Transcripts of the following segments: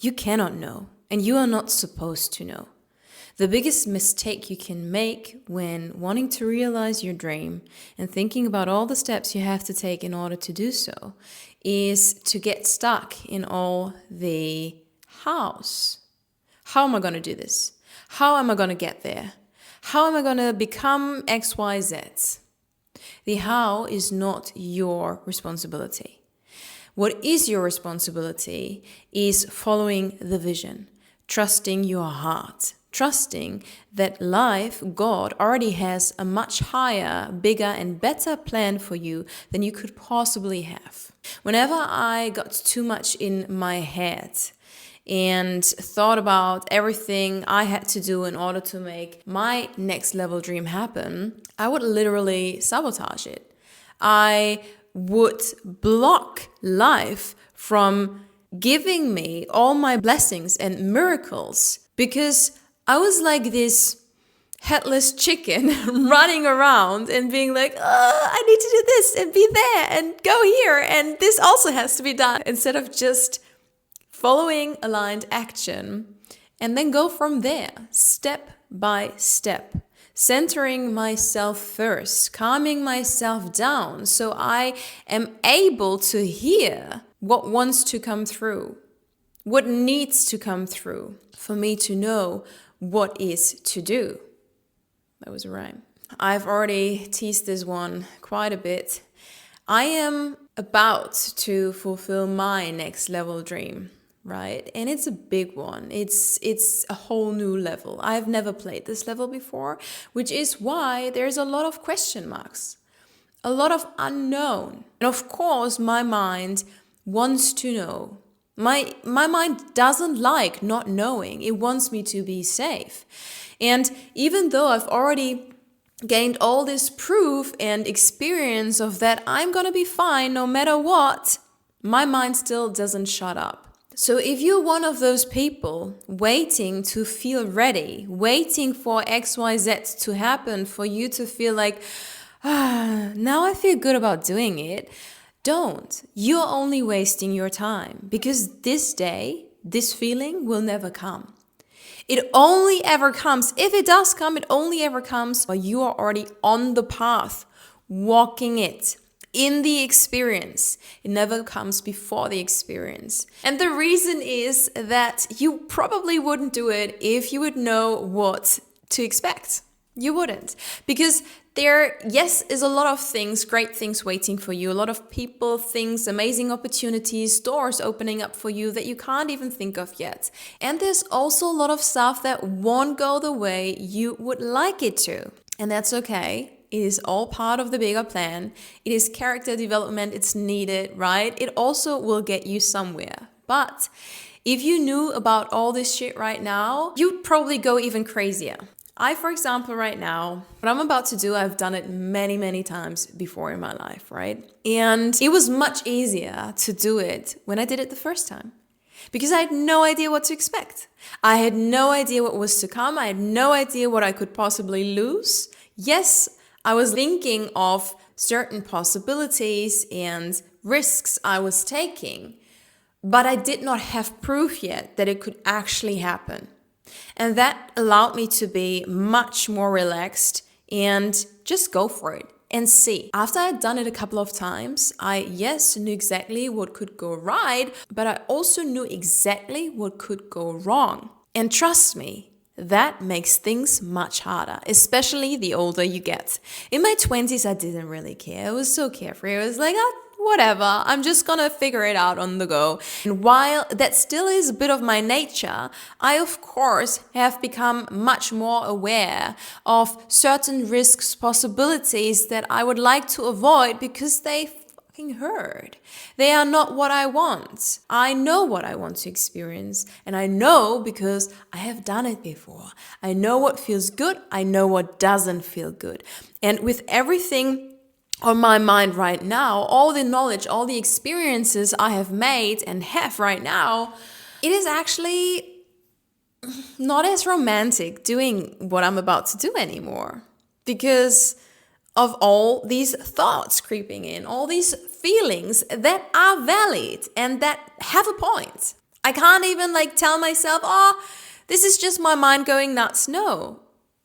You cannot know, and you are not supposed to know. The biggest mistake you can make when wanting to realize your dream and thinking about all the steps you have to take in order to do so is to get stuck in all the hows. How am I going to do this? How am I going to get there? How am I going to become XYZ? The how is not your responsibility. What is your responsibility is following the vision, trusting your heart, trusting that life, God, already has a much higher, bigger, and better plan for you than you could possibly have. Whenever I got too much in my head and thought about everything I had to do in order to make my next level dream happen, I would literally sabotage it. I would block life from giving me all my blessings and miracles because I was like this headless chicken running around and being like, I need to do this and be there and go here and this also has to be done, instead of just following aligned action and then go from there, step by step, centering myself first, calming myself down so I am able to hear what wants to come through, what needs to come through for me to know what is to do. That was a rhyme. I've already teased this one quite a bit. I am about to fulfill my next level dream, right? And it's a big one. It's a whole new level. I've never played this level before, which is why there's a lot of question marks, a lot of unknown. And of course, my mind wants to know. My mind doesn't like not knowing. It wants me to be safe. And even though I've already gained all this proof and experience of that I'm gonna be fine no matter what, my mind still doesn't shut up. So if you're one of those people waiting to feel ready, waiting for XYZ to happen for you to feel like, now I feel good about doing it, don't. You're only wasting your time, because this day, this feeling will never come. It only ever comes, if it does come, it only ever comes while you are already on the path, walking it, in the experience. It never comes before the experience. And the reason is that you probably wouldn't do it if you would know what to expect. You wouldn't. Because there, yes, is a lot of things, great things waiting for you. A lot of people, things, amazing opportunities, doors opening up for you that you can't even think of yet. And there's also a lot of stuff that won't go the way you would like it to. And that's okay. It is all part of the bigger plan. It is character development. It's needed, right? It also will get you somewhere. But if you knew about all this shit right now, you'd probably go even crazier. I, for example, right now, what I'm about to do, I've done it many, many times before in my life, right? And it was much easier to do it when I did it the first time, because I had no idea what to expect. I had no idea what was to come. I had no idea what I could possibly lose. Yes, I was thinking of certain possibilities and risks I was taking, but I did not have proof yet that it could actually happen. And that allowed me to be much more relaxed and just go for it and see. After I had done it a couple of times, I, yes, knew exactly what could go right, but I also knew exactly what could go wrong. And trust me, that makes things much harder, especially the older you get. In my 20s, I didn't really care. I was so carefree. I was like, whatever, I'm just gonna figure it out on the go. And while that still is a bit of my nature, I of course have become much more aware of certain risks, possibilities that I would like to avoid because they fucking hurt. They are not what I want. I know what I want to experience, and I know because I have done it before. I know what feels good, I know what doesn't feel good. And with everything on my mind right now, all the knowledge, all the experiences I have made and have right now, it is actually not as romantic doing what I'm about to do anymore, because of all these thoughts creeping in, all these feelings that are valid and that have a point. I can't even like tell myself, oh, this is just my mind going nuts. No,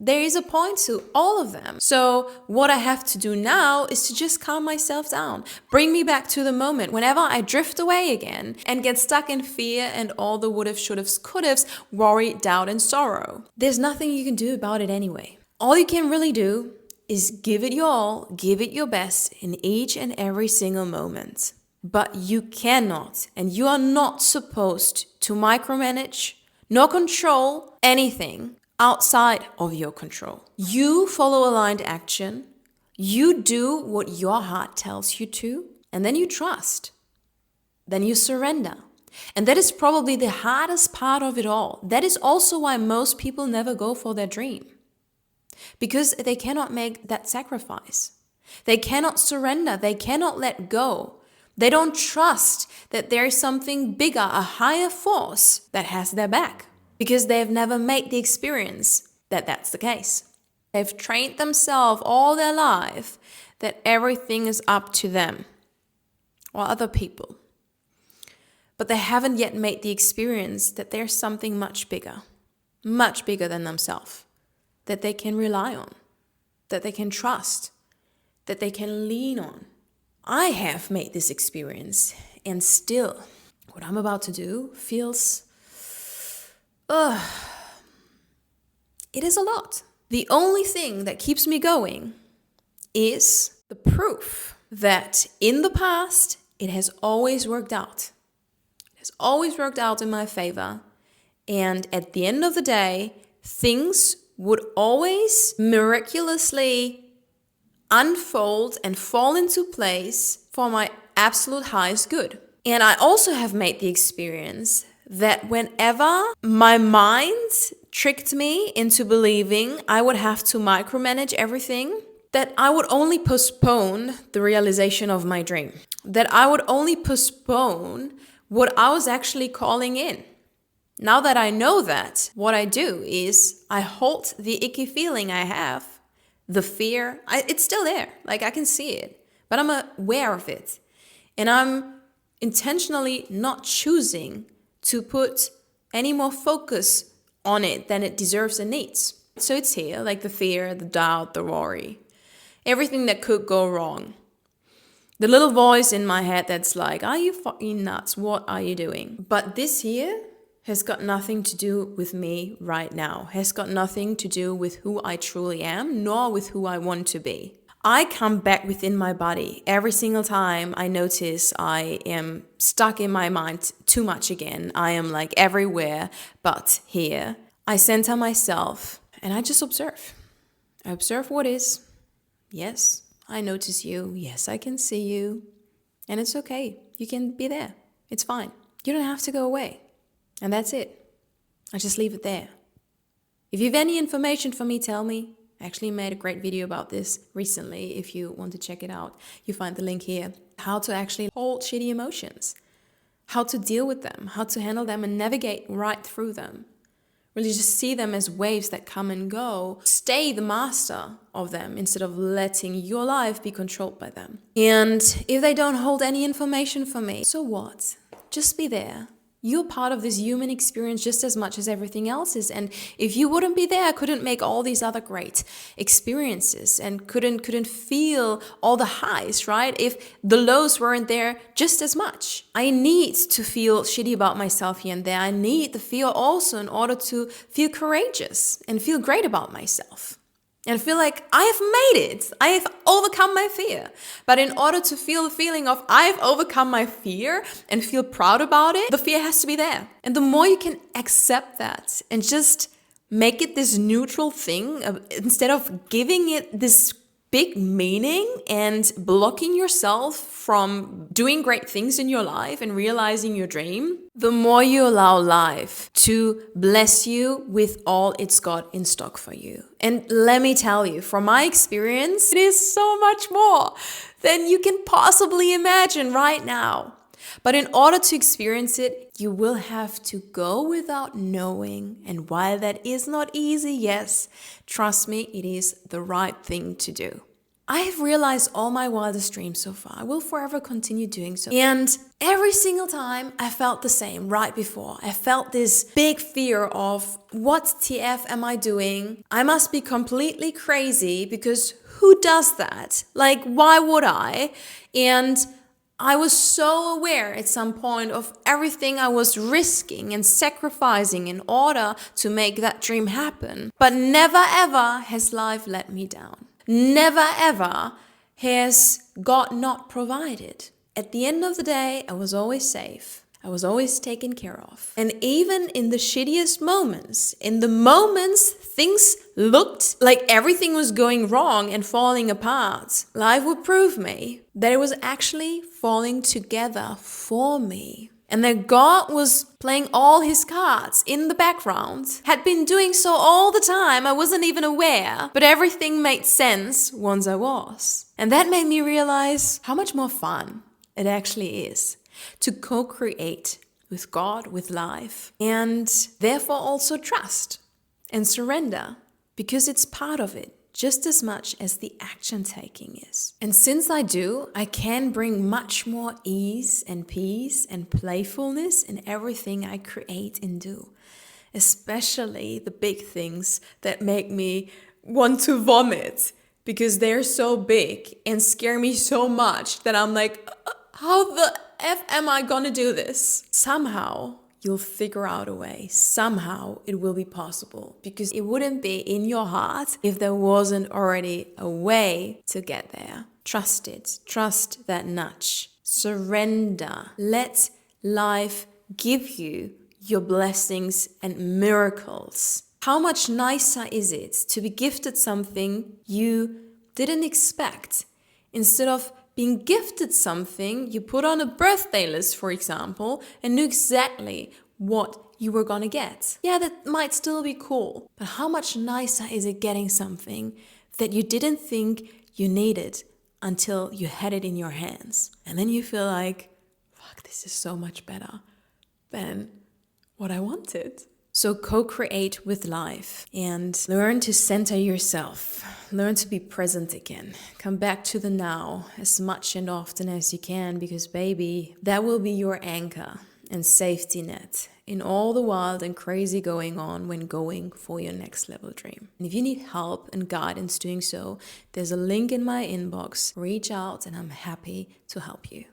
there is a point to all of them. So what I have to do now is to just calm myself down. Bring me back to the moment. Whenever I drift away again and get stuck in fear and all the would've, should've, could've, worry, doubt, and sorrow, there's nothing you can do about it anyway. All you can really do is give it your all, give it your best in each and every single moment. But you cannot and you are not supposed to micromanage nor control anything outside of your control. You follow aligned action, you do what your heart tells you to, and then you trust. Then you surrender. And that is probably the hardest part of it all. That is also why most people never go for their dream. Because they cannot make that sacrifice. They cannot surrender. They cannot let go. They don't trust that there is something bigger, a higher force that has their back. Because they've never made the experience that that's the case. They've trained themselves all their life that everything is up to them or other people. But they haven't yet made the experience that there's something much bigger than themselves, that they can rely on, that they can trust, that they can lean on. I have made this experience, and still, what I'm about to do feels it is a lot. The only thing that keeps me going is the proof that in the past, it has always worked out. It has always worked out in my favor. And at the end of the day, things would always miraculously unfold and fall into place for my absolute highest good. And I also have made the experience that whenever my mind tricked me into believing I would have to micromanage everything, that I would only postpone the realization of my dream. That I would only postpone what I was actually calling in. Now that I know that, what I do is I hold the icky feeling I have, the fear, it's still there, like I can see it, but I'm aware of it. And I'm intentionally not choosing to put any more focus on it than it deserves and needs. So it's here, like the fear, the doubt, the worry, everything that could go wrong. The little voice in my head that's like, are you fucking nuts? What are you doing? But this here has got nothing to do with me right now, has got nothing to do with who I truly am, nor with who I want to be. I come back within my body every single time I notice I am stuck in my mind too much again. I am like everywhere but here. I center myself and I just observe. I observe what is. Yes, I notice you. Yes, I can see you. And it's okay. You can be there. It's fine. You don't have to go away. And that's it. I just leave it there. If you have any information for me, tell me. I actually made a great video about this recently. If you want to check it out, you find the link here. How to actually hold shitty emotions. How to deal with them. How to handle them and navigate right through them. Really just see them as waves that come and go. Stay the master of them instead of letting your life be controlled by them. And if they don't hold any information for me, so what? Just be there. You're part of this human experience just as much as everything else is. And if you wouldn't be there, I couldn't make all these other great experiences and couldn't feel all the highs, right? If the lows weren't there just as much. I need to feel shitty about myself here and there. I need the fear also in order to feel courageous and feel great about myself. And feel like I have made it. I have overcome my fear. But in order to feel the feeling of I've overcome my fear and feel proud about it, the fear has to be there. And the more you can accept that and just make it this neutral thing, instead of giving it this big meaning and blocking yourself from doing great things in your life and realizing your dream, the more you allow life to bless you with all it's got in stock for you. And let me tell you, from my experience, it is so much more than you can possibly imagine right now. But in order to experience it, you will have to go without knowing. And while that is not easy, yes, trust me, it is the right thing to do. I have realized all my wildest dreams so far. I will forever continue doing so. And every single time I felt the same right before. I felt this big fear of, what TF am I doing? I must be completely crazy, because who does that? Like, why would I? And I was so aware at some point of everything I was risking and sacrificing in order to make that dream happen. But never ever has life let me down. Never ever has God not provided. At the end of the day, I was always safe. I was always taken care of. And even in the shittiest moments, in the moments things looked like everything was going wrong and falling apart, life would prove me that it was actually falling together for me. And that God was playing all his cards in the background, had been doing so all the time. I wasn't even aware, but everything made sense once I was. And that made me realize how much more fun it actually is to co-create with God, with life, and therefore also trust and surrender, because it's part of it just as much as the action taking is. And since I do, I can bring much more ease and peace and playfulness in everything I create and do, especially the big things that make me want to vomit, because they're so big and scare me so much that I'm like, how the F am I gonna do this? Somehow you'll figure out a way. Somehow it will be possible, because it wouldn't be in your heart if there wasn't already a way to get there. Trust it. Trust that nudge. Surrender. Let life give you your blessings and miracles. How much nicer is it to be gifted something you didn't expect, instead of being gifted something you put on a birthday list, for example, and knew exactly what you were gonna get. Yeah, that might still be cool, but how much nicer is it getting something that you didn't think you needed until you had it in your hands? And then you feel like, fuck, this is so much better than what I wanted. So co-create with life and learn to center yourself. Learn to be present again. Come back to the now as much and often as you can, because baby, that will be your anchor and safety net in all the wild and crazy going on when going for your next level dream. And if you need help and guidance doing so, there's a link in my inbox. Reach out and I'm happy to help you.